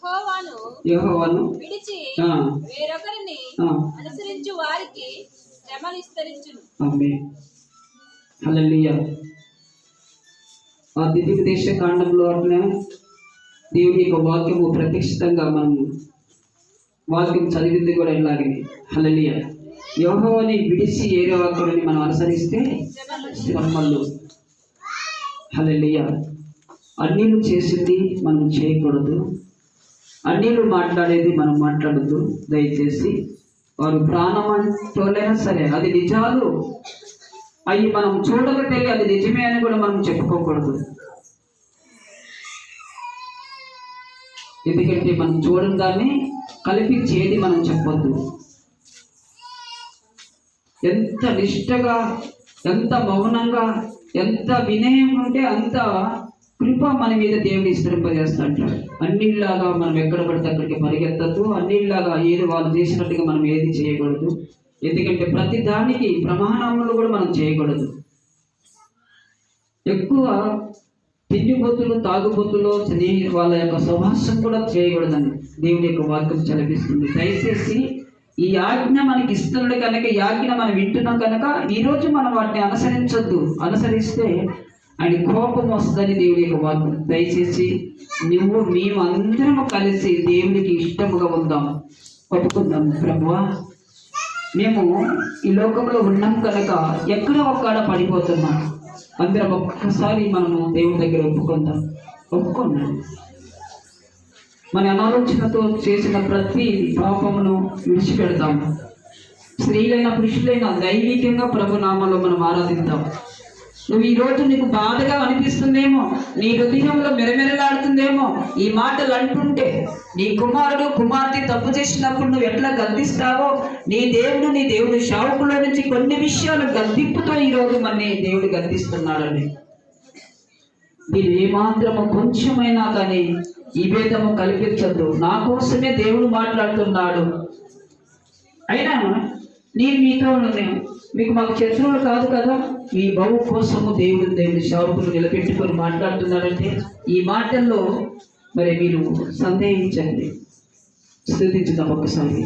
యెహోవాను విడిచి వేరొకరిని అనుసరించు వారికి శ్రమలు విస్తరించును. ఆమేన్. హల్లెలూయా. ఆ ద్వితీయోపదేశ కాండంలో అట్లా దేవుని యొక్క వాక్యము ప్రత్యక్షంగా మనం వాక్యం చదివింది కూడా ఇలాగే. హల్లెలూయా. యెహోవాని విడిచి ఏరే వాక్యాన్ని మనం అనుసరిస్తే శ్రమలు. హల్లెలూయా. అన్నిలు చేసింది మనం చేయకూడదు, అన్నిలు మాట్లాడేది మనం మాట్లాడద్దు. దయచేసి వారు ప్రాణమంటోలైనా సరే అది నిజాలు అవి మనం చూడకపోతే అది నిజమే అని కూడా మనం చెప్పుకోకూడదు. ఎందుకంటే మనం చూడడం దాన్ని కల్పించేది మనం చెప్పొద్దు. ఎంత నిష్ఠగా, ఎంత మౌనంగా, ఎంత వినయం ఉంటే అంత కృప మన మీద దేవుడు విస్తరింపజేస్తాంటాడు. అన్నిలాగా మనం ఎక్కడ పడితే అక్కడికి పరిగెత్తద్దు, అన్నిలాగా ఏది వాళ్ళు చేసినట్టుగా మనం ఏది చేయకూడదు. ఎందుకంటే ప్రతి దానికి ప్రమాణములు కూడా మనం చేయకూడదు. ఎక్కువ తిండిబొత్తులు, తాగుబొత్తులు వాళ్ళ యొక్క సహవాసం కూడా చేయకూడదని దేవుని యొక్క వాక్యం చదివిస్తుంది. దయచేసి ఈ ఆజ్ఞ మనకి ఇస్తున్నాడు కనుక, ఈ ఆజ్ఞ మనం వింటున్నాం కనుక ఈరోజు మనం వాటిని అనుసరించొద్దు. అనుసరిస్తే ఆయన కోపం వస్తుందని దేవుడి యొక్క వాక్యం. దయచేసి మేము అందరం కలిసి దేవునికి ఇష్టముగా ఉందాం, ఒప్పుకుందాం. ప్రభువా, మేము ఈ లోకంలో ఉన్నాం కనుక ఎక్కడో ఒక్కడ పడిపోతున్నాం. అందరం ఒక్కసారి మనము దేవుని దగ్గర ఒప్పుకున్నాం. మన అనాలోచనతో చేసిన ప్రతి పాపమును విడిచిపెడతాం. స్త్రీలైన పురుషులైన దైవికంగా ప్రభునామంలో మనం ఆరాధిద్దాం. నువ్వు ఈరోజు నీకు బాధగా అనిపిస్తుందేమో, నీ హృదయంలో మెరమెరలాడుతుందేమో ఈ మాటలు అంటుంటే. నీ కుమారుడు కుమార్తె తప్పు చేసినప్పుడు నువ్వు ఎట్లా గద్దిస్తావో, నీ దేవుడు శావుకులో నుంచి కొన్ని విషయాలు గద్దింపుతో ఈరోజు మన దేవుడు గద్దిస్తున్నాడని. మీరు ఏమాత్రము కొంచెమైనా కానీ ఈ భేదము కల్పించద్దు. నా కోసమే దేవుడు మాట్లాడుతున్నాడు. అయినా నేను మీతో మీకు మాకు శత్రువులు కాదు కదా, మీ బావు కోసము దేవుడు శావుకులు నిలబెట్టుకొని మాట్లాడుతున్నాడంటే ఈ మాటల్లో మరి మీరు సందేహించండి. స్తుతించుదాం ఒకసారి.